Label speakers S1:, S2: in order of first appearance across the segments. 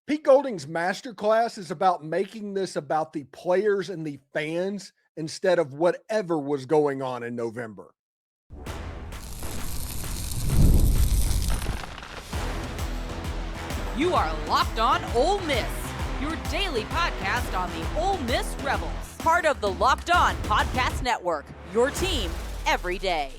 S1: Pete Golding's masterclass is about making this about the players and the fans instead of whatever was going on in November.
S2: You are Locked On Ole Miss, your daily podcast on the Ole Miss Rebels, part of the Locked On Podcast Network, your team every day.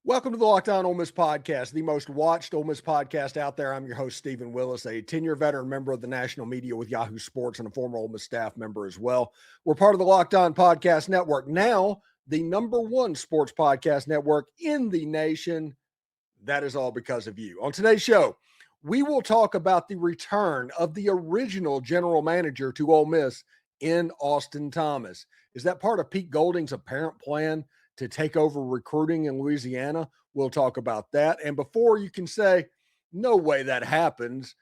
S1: Welcome to the Locked On Ole Miss podcast, the most watched Ole Miss podcast out there. I'm your host, Steven Willis, a 10-year veteran member of the national media with Yahoo Sports and a former Ole Miss staff member as well. We're part of the Locked On Podcast Network, now the number one sports podcast network in the nation. That is all because of you. On today's show, we will talk about the return of the original general manager to Ole Miss in Austin Thomas. Is that part of Pete Golding's apparent plan to take over recruiting in Louisiana? We'll talk about that. And before you can say, no way that happens,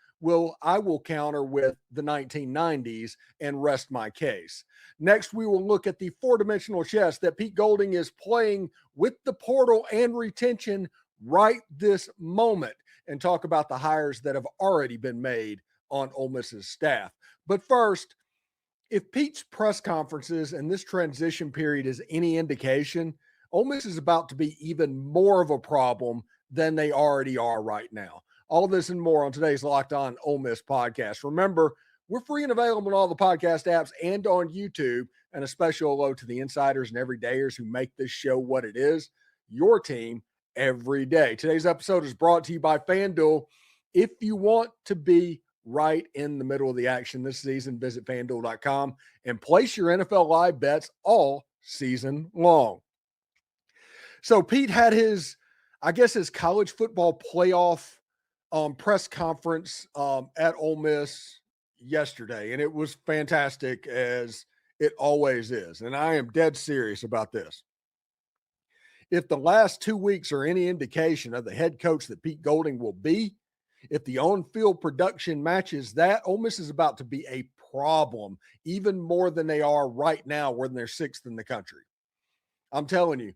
S1: I will counter with the 1990s and rest my case. Next, we will look at the four-dimensional chess that Pete Golding is playing with the portal and retention right this moment, and talk about the hires that have already been made on Ole Miss's staff. But first, if Pete's press conferences and this transition period is any indication, Ole Miss is about to be even more of a problem than they already are right now. All of this and more on today's Locked On Ole Miss podcast. Remember, we're free and available on all the podcast apps and on YouTube. And a special hello to the insiders and everydayers who make this show what it is, your team every day. Today's episode is brought to you by FanDuel. If you want to be right in the middle of the action this season, visit FanDuel.com and place your NFL live bets all season long. So Pete had his college football playoff press conference at Ole Miss yesterday, and it was fantastic, as it always is. And I am dead serious about this. If the last 2 weeks are any indication of the head coach that Pete Golding will be, if the on-field production matches that, Ole Miss is about to be a problem, even more than they are right now when they're sixth in the country. I'm telling you,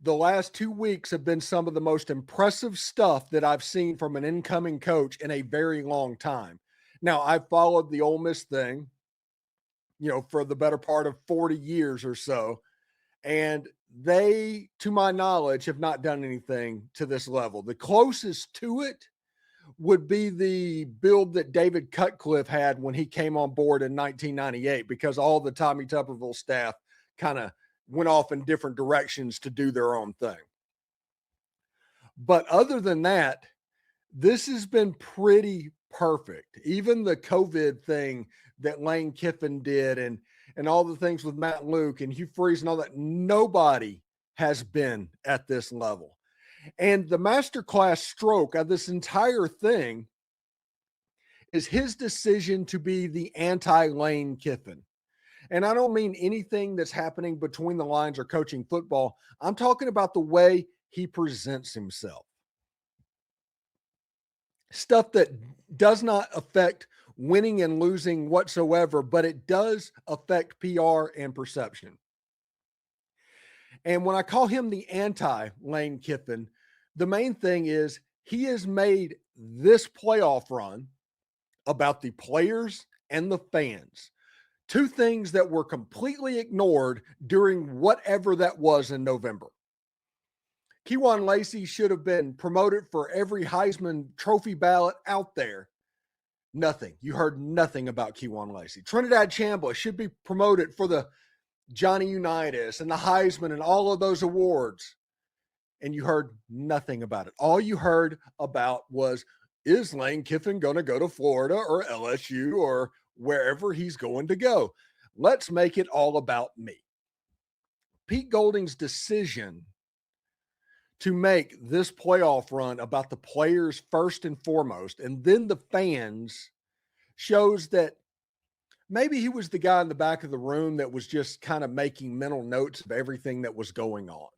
S1: the last 2 weeks have been some of the most impressive stuff that I've seen from an incoming coach in a very long time. Now, I've followed the Ole Miss thing, for the better part of 40 years or so, and they, to my knowledge, have not done anything to this level. The closest to it would be the build that David Cutcliffe had when he came on board in 1998, because all the Tommy Tuberville staff kind of went off in different directions to do their own thing. But other than that, this has been pretty perfect. Even the COVID thing that Lane Kiffin did and all the things with Matt Luke and Hugh Freeze and all that, nobody has been at this level. And the masterclass stroke of this entire thing is his decision to be the anti-Lane Kiffin. And I don't mean anything that's happening between the lines or coaching football. I'm talking about the way he presents himself. Stuff that does not affect winning and losing whatsoever, but it does affect PR and perception. And when I call him the anti-Lane Kiffin, the main thing is he has made this playoff run about the players and the fans. Two things that were completely ignored during whatever that was in November. Kejuan Lacey should have been promoted for every Heisman Trophy ballot out there. Nothing. You heard nothing about Kejuan Lacey. Trinidad Chambliss should be promoted for the Johnny Unitas and the Heisman and all of those awards. And you heard nothing about it. All you heard about was, is Lane Kiffin going to go to Florida or LSU or wherever he's going to go? Let's make it all about me. Pete Golding's decision to make this playoff run about the players first and foremost, and then the fans, shows that maybe he was the guy in the back of the room that was just kind of making mental notes of everything that was going on.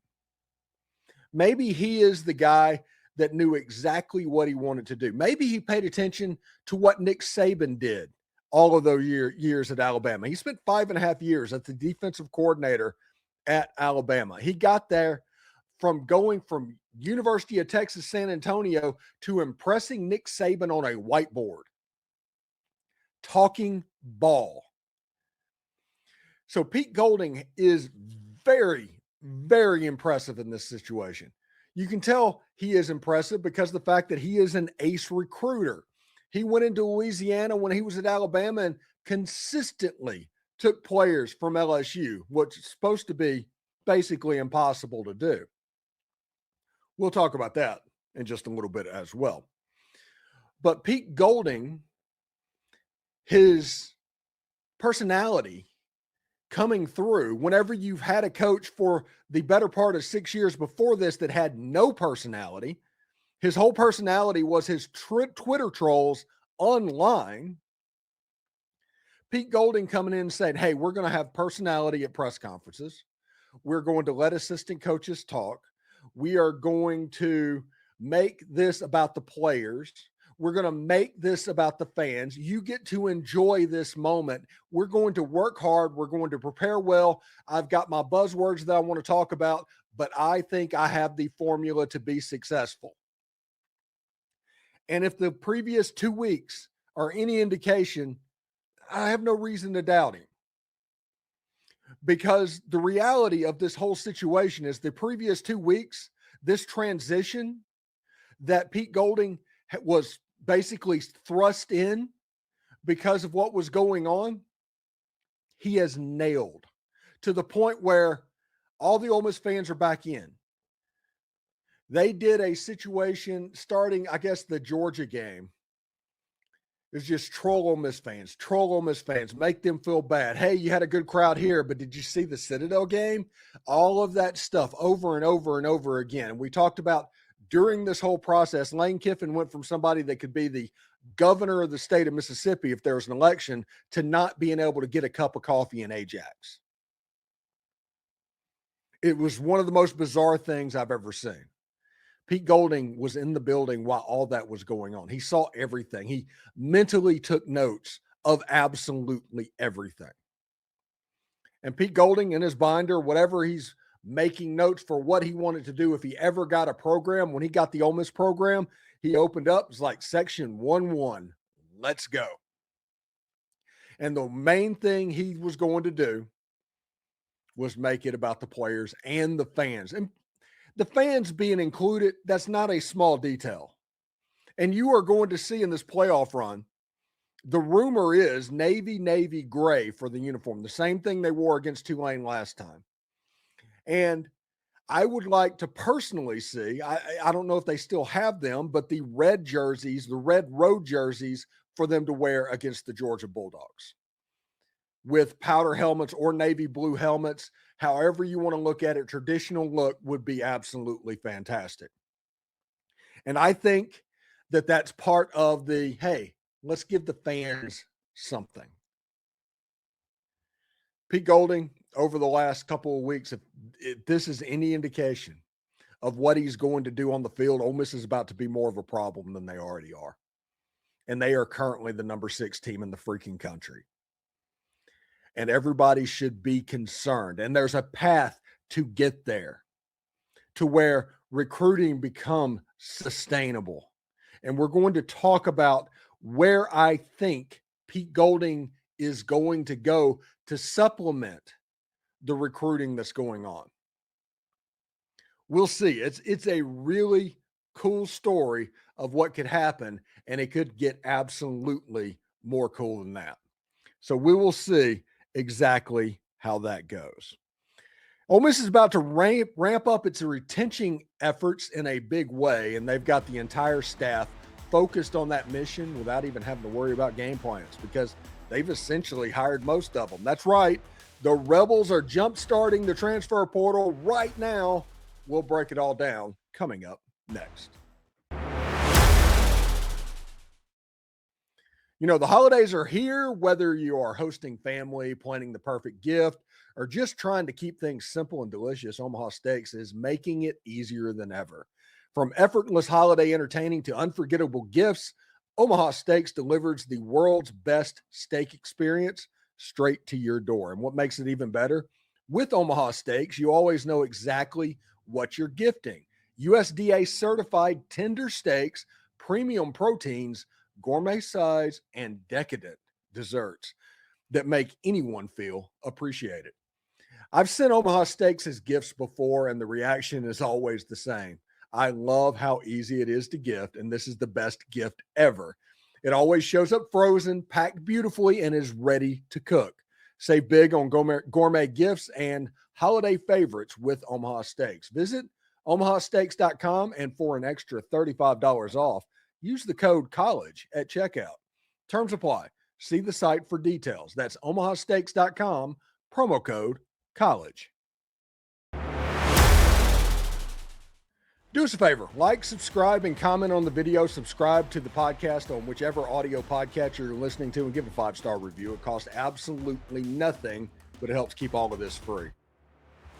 S1: Maybe he is the guy that knew exactly what he wanted to do. Maybe he paid attention to what Nick Saban did all of those years at Alabama. He spent 5.5 years as the defensive coordinator at Alabama. He got there from going from University of Texas, San Antonio to impressing Nick Saban on a whiteboard. Talking ball. So Pete Golding is very, very impressive in this situation. You can tell he is impressive because of the fact that he is an ace recruiter. He went into Louisiana when he was at Alabama and consistently took players from LSU, which is supposed to be basically impossible to do. We'll talk about that in just a little bit as well. But Pete Golding, his personality coming through, whenever you've had a coach for the better part of 6 years before this that had no personality, his whole personality was his Twitter trolls online. Pete Golding coming in and saying, hey, we're going to have personality at press conferences. We're going to let assistant coaches talk. We are going to make this about the players. We're going to make this about the fans. You get to enjoy this moment. We're going to work hard. We're going to prepare well. I've got my buzzwords that I want to talk about, but I think I have the formula to be successful. And if the previous 2 weeks are any indication, I have no reason to doubt him. Because the reality of this whole situation is the previous 2 weeks, this transition that Pete Golding was basically thrust in because of what was going on, he has nailed to the point where all the Ole Miss fans are back in. They did a situation starting, I guess, the Georgia game. It's just troll Ole Miss fans, make them feel bad. Hey, you had a good crowd here, but did you see the Citadel game? All of that stuff over and over and over again. We talked about during this whole process, Lane Kiffin went from somebody that could be the governor of the state of Mississippi if there was an election to not being able to get a cup of coffee in Ajax. It was one of the most bizarre things I've ever seen. Pete Golding was in the building while all that was going on. He saw everything. He mentally took notes of absolutely everything. And Pete Golding in his binder, whatever he's making notes for what he wanted to do if he ever got a program, when he got the Ole Miss program, he opened up, it was like section 1-1, let's go. And the main thing he was going to do was make it about the players and the fans. And the fans being included, that's not a small detail. And you are going to see in this playoff run, the rumor is navy gray for the uniform, the same thing they wore against Tulane last time. And I would like to personally see, I don't know if they still have them, but the red jerseys, the red road jerseys for them to wear against the Georgia Bulldogs with powder helmets or navy blue helmets. However you want to look at it, traditional look would be absolutely fantastic. And I think that that's part of the, hey, let's give the fans something. Pete Golding, over the last couple of weeks, if this is any indication of what he's going to do on the field, Ole Miss is about to be more of a problem than they already are. And they are currently the number 6 team in the freaking country. And everybody should be concerned. And there's a path to get there to where recruiting become sustainable. And we're going to talk about where I think Pete Golding is going to go to supplement the recruiting that's going on. We'll see. It's a really cool story of what could happen, and it could get absolutely more cool than that. So we will see exactly how that goes. Ole Miss is about to ramp up its retention efforts in a big way, and they've got the entire staff focused on that mission without even having to worry about game plans because they've essentially hired most of them. That's right. The Rebels are jump-starting the transfer portal right now. We'll break it all down coming up next. You know, the holidays are here, whether you are hosting family, planning the perfect gift, or just trying to keep things simple and delicious. Omaha Steaks is making it easier than ever. From effortless holiday entertaining to unforgettable gifts, Omaha Steaks delivers the world's best steak experience straight to your door. And what makes it even better? With Omaha Steaks, you always know exactly what you're gifting. USDA certified tender steaks, premium proteins, gourmet sides, and decadent desserts that make anyone feel appreciated. I've sent Omaha steaks as gifts before, and the reaction is always the same. I love how easy it is to gift, and this is the best gift ever. It always shows up frozen, packed beautifully, and is ready to cook. Save big on gourmet gifts and holiday favorites with Omaha Steaks. Visit omahasteaks.com, and for an extra $35 off, use the code COLLEGE at checkout. Terms apply. See the site for details. That's omahasteaks.com, promo code COLLEGE. Do us a favor, like, subscribe, and comment on the video. Subscribe to the podcast on whichever audio podcast you're listening to and give a 5-star review. It costs absolutely nothing, but it helps keep all of this free.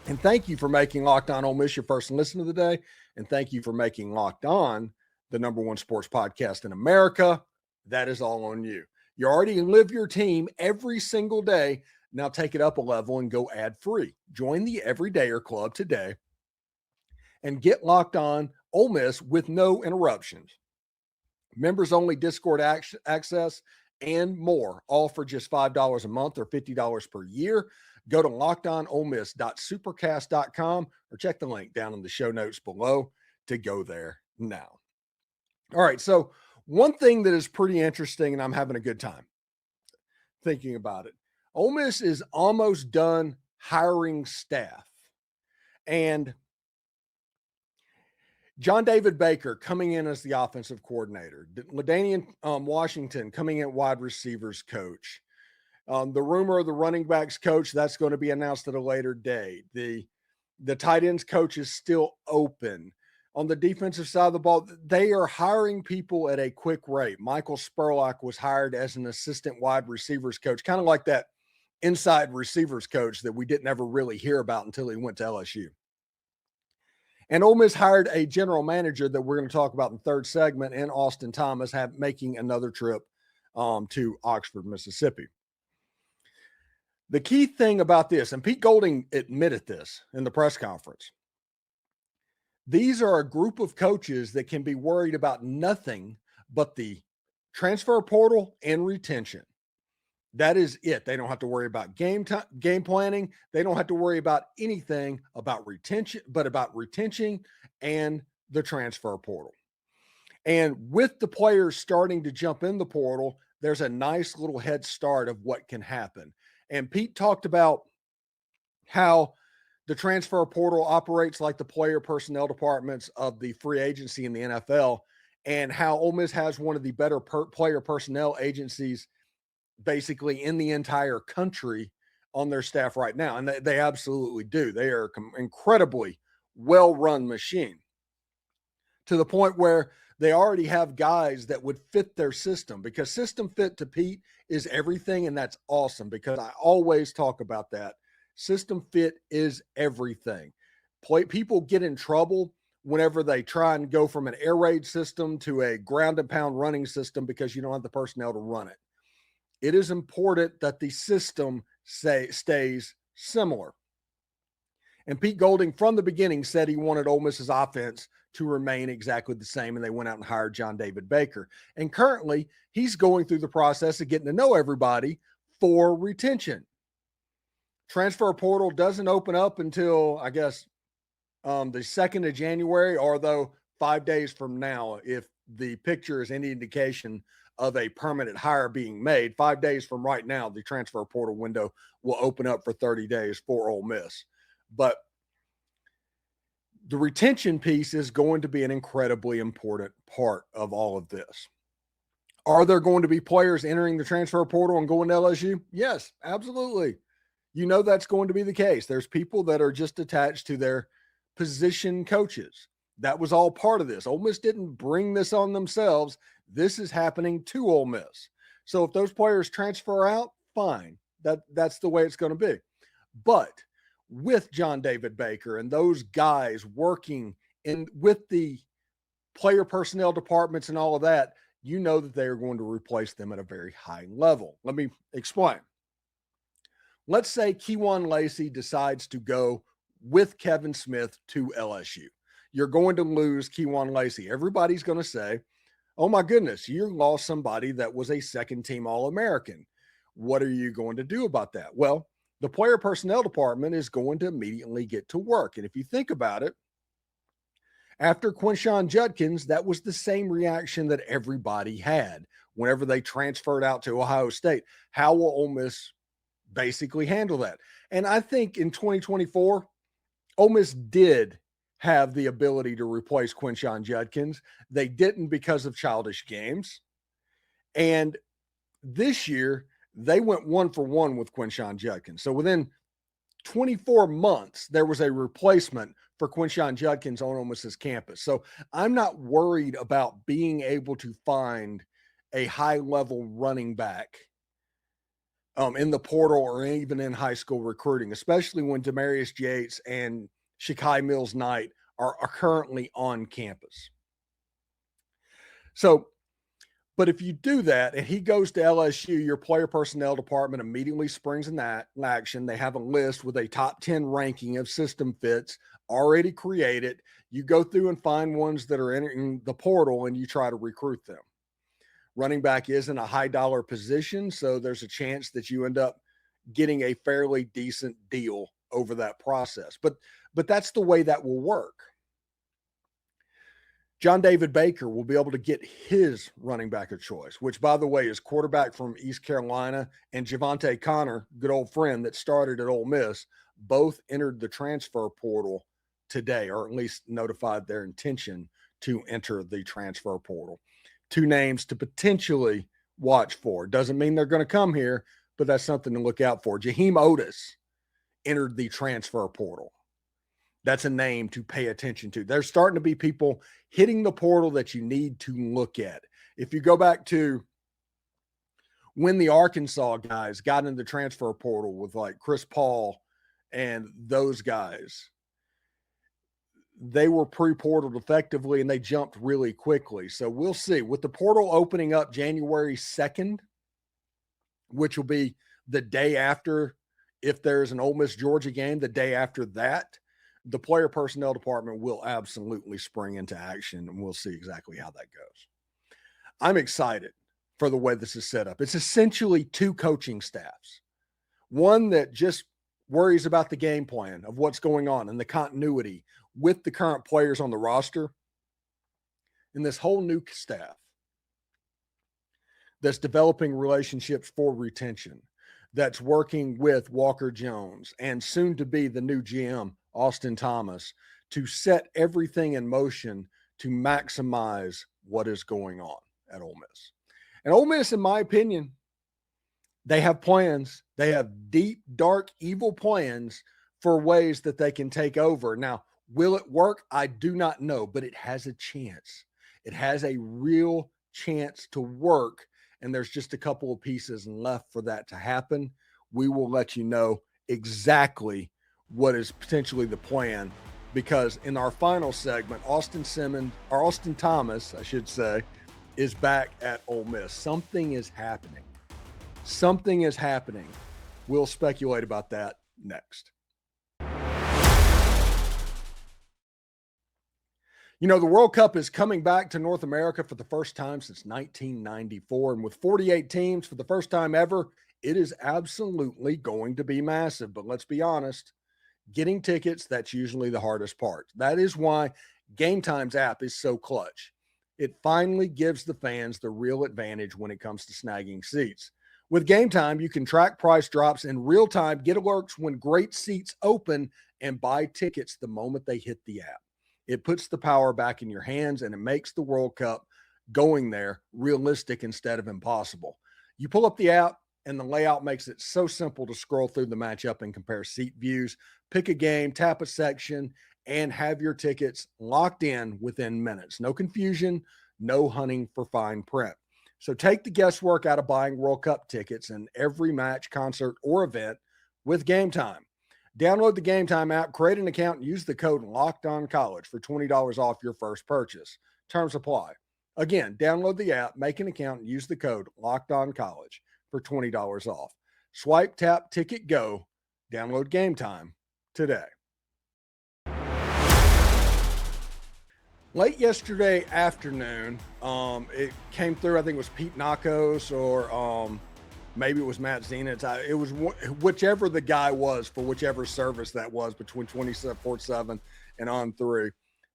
S1: And thank you for making Locked On Ole Miss your first listen of the day. And thank you for making Locked On the #1 sports podcast in America. That is all on you. You already live your team every single day. Now take it up a level and go ad free. Join the Everydayer Club today and get Locked On Ole Miss with no interruptions. Members only Discord access and more, all for just $5 a month or $50 per year. Go to lockedonolemess.supercast.com or check the link down in the show notes below to go there now. All right, so one thing that is pretty interesting, and I'm having a good time thinking about it. Ole Miss is almost done hiring staff. And John David Baker coming in as the offensive coordinator. LaDainian Washington coming in wide receivers coach. The rumor of the running backs coach, that's going to be announced at a later date. The tight ends coach is still open. On the defensive side of the ball, they are hiring people at a quick rate. Michael Spurlock was hired as an assistant wide receivers coach, kind of like that inside receivers coach that we didn't ever really hear about until he went to LSU. And Ole Miss hired a general manager that we're going to talk about in the third segment, and Austin Thomas making another trip to Oxford, Mississippi. The key thing about this, and Pete Golding admitted this in the press conference, these are a group of coaches that can be worried about nothing but the transfer portal and retention. That is it. They don't have to worry about game planning. They don't have to worry about anything about retention, but about retention and the transfer portal. And with the players starting to jump in the portal, there's a nice little head start of what can happen. And Pete talked about how the transfer portal operates like the player personnel departments of the free agency in the NFL, and how Ole Miss has one of the better player personnel agencies basically in the entire country on their staff right now. And they absolutely do. They are incredibly well-run machine to the point where they already have guys that would fit their system, because system fit to Pete is everything. And that's awesome, because I always talk about that. System fit is everything. People get in trouble whenever they try and go from an air raid system to a ground and pound running system because you don't have the personnel to run it. It is important that the system stays similar. And Pete Golding from the beginning said he wanted Ole Miss's offense to remain exactly the same, and they went out and hired John David Baker. And currently, he's going through the process of getting to know everybody for retention. Transfer portal doesn't open up until, I guess, the 2nd of January, although 5 days from now, if the picture is any indication of a permanent hire being made, 5 days from right now, the transfer portal window will open up for 30 days for Ole Miss. But the retention piece is going to be an incredibly important part of all of this. Are there going to be players entering the transfer portal and going to LSU? Yes, absolutely. You know that's going to be the case. There's people that are just attached to their position coaches. That was all part of this. Ole Miss didn't bring this on themselves. This is happening to Ole Miss. So if those players transfer out, fine. That's the way it's going to be. But with John David Baker and those guys working with the player personnel departments and all of that, you know that they are going to replace them at a very high level. Let me explain. Let's say Kejuan Lacey decides to go with Kevin Smith to LSU. You're going to lose Keywan Lacey. Everybody's going to say, oh my goodness, you lost somebody that was a second-team All-American. What are you going to do about that? Well, the player personnel department is going to immediately get to work. And if you think about it, after Quinshon Judkins, that was the same reaction that everybody had whenever they transferred out to Ohio State. How will Ole Miss basically handle that? And I think in 2024, Ole Miss did have the ability to replace Quinshon Judkins. They didn't because of childish games. And this year, they went 1-for-1 with Quinshon Judkins. So within 24 months, there was a replacement for Quinshon Judkins on Ole Miss's campus. So I'm not worried about being able to find a high-level running back in the portal or even in high school recruiting, especially when Demarius Yates and Shakai Mills-Knight are currently on campus. So, but if you do that and he goes to LSU, your player personnel department immediately springs in that action. They have a list with a top 10 ranking of system fits already created. You go through and find ones that are entering the portal and you try to recruit them. Running back isn't a high dollar position, so there's a chance that you end up getting a fairly decent deal over that process. But that's the way that will work. John David Baker will be able to get his running back of choice, which, by the way, is quarterback from East Carolina, and Javante Connor, good old friend that started at Ole Miss, both entered the transfer portal today, or at least notified their intention to enter the transfer portal. Two names to potentially watch for. Doesn't mean they're going to come here, but that's something to look out for. Jaheim Otis entered the transfer portal. That's a name to pay attention to. There's starting to be people hitting the portal that you need to look at. If you go back to when the Arkansas guys got in the transfer portal with like Chris Paul and those guys, they were pre-portaled effectively and they jumped really quickly. So we'll see. With the portal opening up January 2nd, which will be the day after, if there's an Ole Miss Georgia game, the day after that, the player personnel department will absolutely spring into action, and we'll see exactly how that goes. I'm excited for the way this is set up. It's essentially two coaching staffs. One that just worries about the game plan of what's going on and the continuity with the current players on the roster, and this whole new staff that's developing relationships for retention, that's working with Walker Jones and soon to be the new GM, Austin Thomas, to set everything in motion to maximize what is going on at Ole Miss. And Ole Miss, in my opinion, they have plans. They have deep, dark, evil plans for ways that they can take over. Now, will it work? I do not know, but it has a chance. It has a real chance to work, and there's just a couple of pieces left for that to happen. We will let you know exactly what is potentially the plan, because in our final segment, Austin Thomas, I should say, is back at Ole Miss. Something is happening. Something is happening. We'll speculate about that next. You know, the World Cup is coming back to North America for the first time since 1994. And with 48 teams for the first time ever, it is absolutely going to be massive. But let's be honest, getting tickets, that's usually the hardest part. That is why Game Time's app is so clutch. It finally gives the fans the real advantage when it comes to snagging seats. With Game Time, you can track price drops in real time, get alerts when great seats open, and buy tickets the moment they hit the app. It puts the power back in your hands, and it makes the World Cup going there realistic instead of impossible. You pull up the app, and the layout makes it so simple to scroll through the matchup and compare seat views, pick a game, tap a section, and have your tickets locked in within minutes. No confusion, no hunting for fine print. So take the guesswork out of buying World Cup tickets in every match, concert, or event with Game Time. Download the Game Time app, create an account, and use the code LOCKEDONCollege for $20 off your first purchase. Terms apply. Again, download the app, make an account, and use the code LOCKEDONCollege for $20 off. Swipe, tap, ticket, go. Download Game Time today. Late yesterday afternoon, it came through. I think it was Pete Nakos or maybe it was Matt Zenitz. It was whichever the guy was for whichever service that was between 24/7 and on through.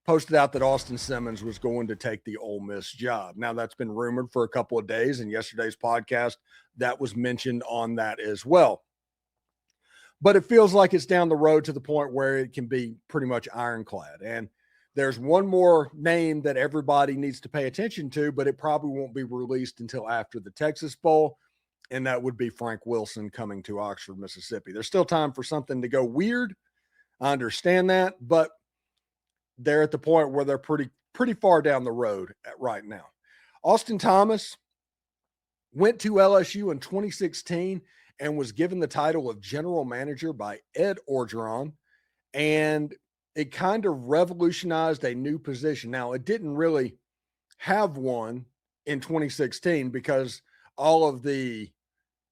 S1: Posted out that Austin Simmons was going to take the Ole Miss job. Now that's been rumored for a couple of days. In yesterday's podcast, that was mentioned on that as well. But it feels like it's down the road to the point where it can be pretty much ironclad. And there's one more name that everybody needs to pay attention to, but it probably won't be released until after the Texas Bowl, and that would be Frank Wilson coming to Oxford, Mississippi. There's still time for something to go weird. I understand that, but they're at the point where they're pretty far down the road right now. Austin Thomas went to LSU in 2016 and was given the title of general manager by Ed Orgeron, and it kind of revolutionized a new position. Now, it didn't really have one in 2016 because all of the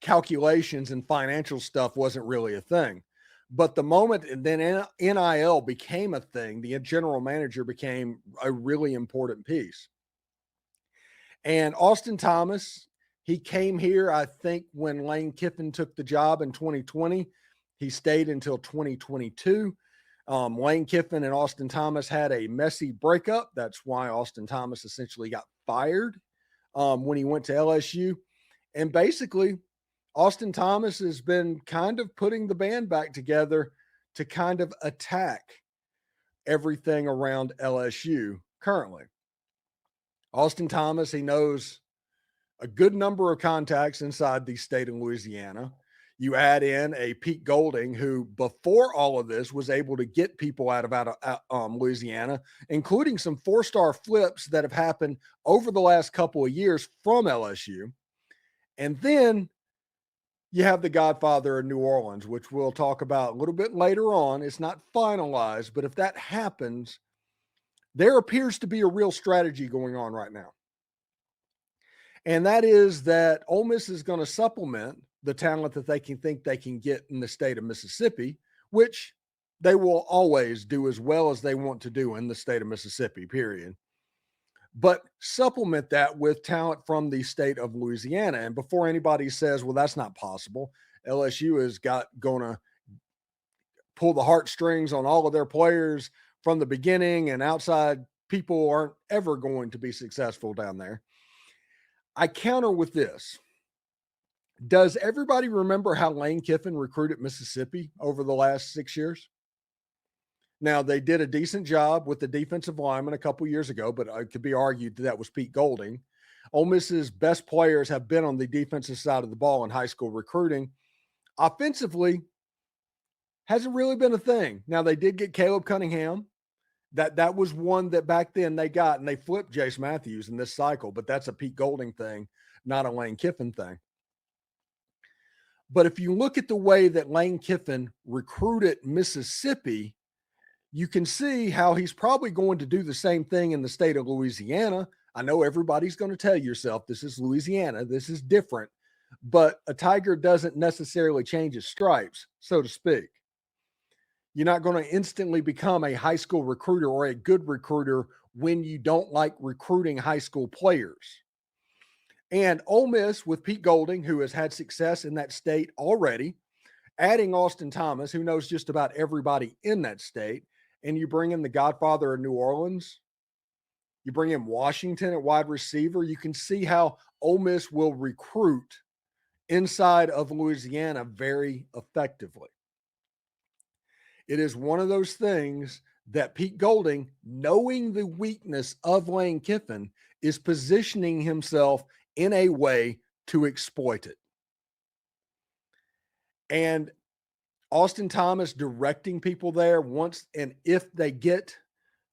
S1: calculations and financial stuff wasn't really a thing. But the moment and then NIL became a thing, the general manager became a really important piece. And Austin Thomas, he came here, I think, when Lane Kiffin took the job in 2020. He stayed until 2022. Lane Kiffin and Austin Thomas had a messy breakup. That's why Austin Thomas essentially got fired when he went to LSU. And basically, Austin Thomas has been kind of putting the band back together to kind of attack everything around LSU currently. Austin Thomas, he knows a good number of contacts inside the state of Louisiana. You add in a Pete Golding, who before all of this was able to get people out of Louisiana, including some four-star flips that have happened over the last couple of years from LSU. And then you have the Godfather of New Orleans, which we'll talk about a little bit later on. It's not finalized, but if that happens, there appears to be a real strategy going on right now. And that is that Ole Miss is going to supplement the talent that they can think they can get in the state of Mississippi, which they will always do as well as they want to do in the state of Mississippi, period. But supplement that with talent from the state of Louisiana. And before anybody says, well, that's not possible, LSU is going to pull the heartstrings on all of their players from the beginning, and outside people aren't ever going to be successful down there. I counter with this. Does everybody remember how Lane Kiffin recruited Mississippi over the last 6 years? Now, they did a decent job with the defensive lineman a couple years ago, but it could be argued that was Pete Golding. Ole Miss's best players have been on the defensive side of the ball in high school recruiting. Offensively, hasn't really been a thing. Now, they did get Caleb Cunningham. That was one that back then they got, and they flipped Jace Matthews in this cycle, but that's a Pete Golding thing, not a Lane Kiffin thing. But if you look at the way that Lane Kiffin recruited Mississippi, you can see how he's probably going to do the same thing in the state of Louisiana. I know everybody's going to tell yourself this is Louisiana, this is different, but a tiger doesn't necessarily change his stripes, so to speak. You're not going to instantly become a high school recruiter or a good recruiter when you don't like recruiting high school players. And Ole Miss, with Pete Golding, who has had success in that state already, adding Austin Thomas, who knows just about everybody in that state, and you bring in the Godfather of New Orleans, you bring in Washington at wide receiver, you can see how Ole Miss will recruit inside of Louisiana very effectively. It is one of those things that Pete Golding, knowing the weakness of Lane Kiffin, is positioning himself in a way to exploit it. And Austin Thomas directing people there once, and if they get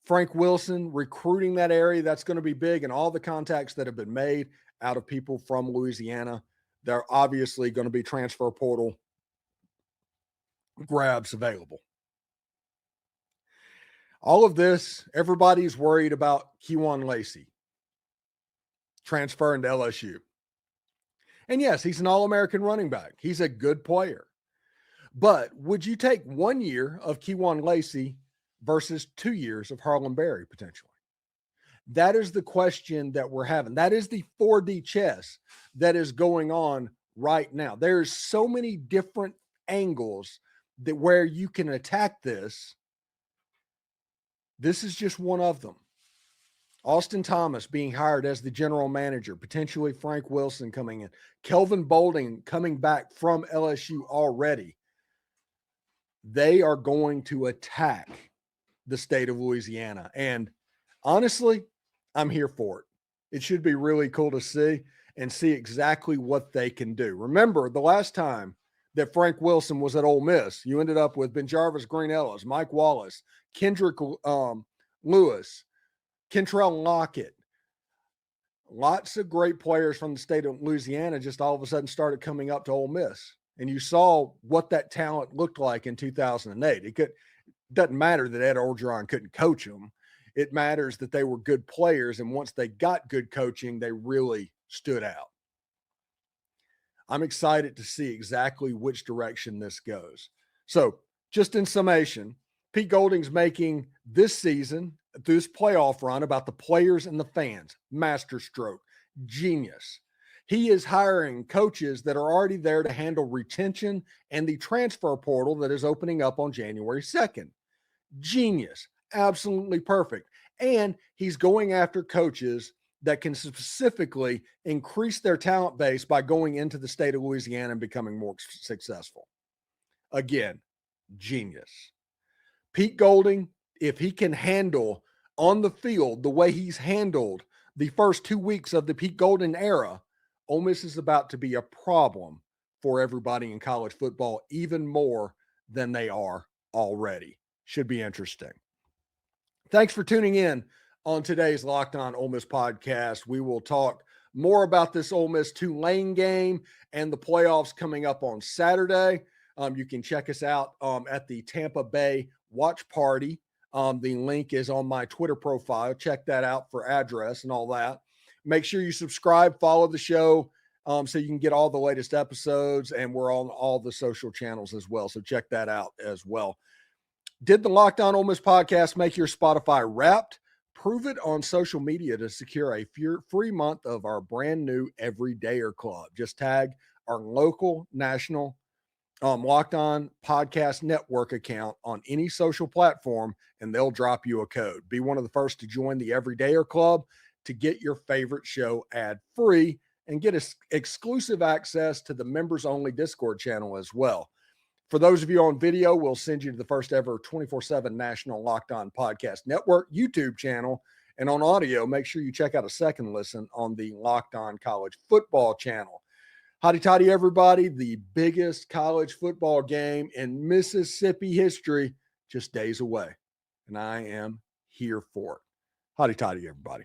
S1: Frank Wilson recruiting that area, that's going to be big. And all the contacts that have been made out of people from Louisiana, they're obviously going to be transfer portal grabs available. All of this, everybody's worried about Kejuan Lacey transferring to LSU. And yes, he's an All-American running back. He's a good player. But would you take 1 year of Kejuan Lacey versus 2 years of Harlan Berry potentially? That is the question that we're having. That is the 4D chess that is going on right now. There's so many different angles that where you can attack this. This is just one of them. Austin Thomas being hired as the general manager, potentially Frank Wilson coming in, Kelvin Boulding coming back from LSU already. They are going to attack the state of Louisiana. And honestly, I'm here for it. It should be really cool to see and see exactly what they can do. Remember, the last time that Frank Wilson was at Ole Miss, you ended up with Ben Jarvis, Green Ellis, Mike Wallace, Kendrick Lewis, Kentrell Lockett. Lots of great players from the state of Louisiana just all of a sudden started coming up to Ole Miss. And you saw what that talent looked like in 2008. It doesn't matter that Ed Orgeron couldn't coach them. It matters that they were good players. And once they got good coaching, they really stood out. I'm excited to see exactly which direction this goes. So just in summation, Pete Golding's making this season, this playoff run, about the players and the fans. Masterstroke. Genius. He is hiring coaches that are already there to handle retention and the transfer portal that is opening up on January 2nd. Genius. Absolutely perfect. And he's going after coaches that can specifically increase their talent base by going into the state of Louisiana and becoming more successful. Again, genius. Pete Golding, if he can handle on the field the way he's handled the first 2 weeks of the Pete Golding era, Ole Miss is about to be a problem for everybody in college football, even more than they are already. Should be interesting. Thanks for tuning in on today's Locked On Ole Miss podcast. We will talk more about this Ole Miss Tulane game and the playoffs coming up on Saturday. You can check us out at the Tampa Bay Watch Party. The link is on my Twitter profile. Check that out for address and all that. Make sure you subscribe, follow the show so you can get all the latest episodes, and we're on all the social channels as well. So check that out as well. Did the Locked On Ole Miss podcast make your Spotify Wrapped? Prove it on social media to secure a free month of our brand new Everydayer Club. Just tag our local national Locked On Podcast Network account on any social platform, and they'll drop you a code. Be one of the first to join the Everydayer Club to get your favorite show ad-free and get exclusive access to the members-only Discord channel as well. For those of you on video, we'll send you to the first ever 24/7 National Locked On Podcast Network YouTube channel. And on audio, make sure you check out a second listen on the Locked On College Football channel. Hotty toddy, everybody. The biggest college football game in Mississippi history just days away. And I am here for it. Hotty toddy, everybody.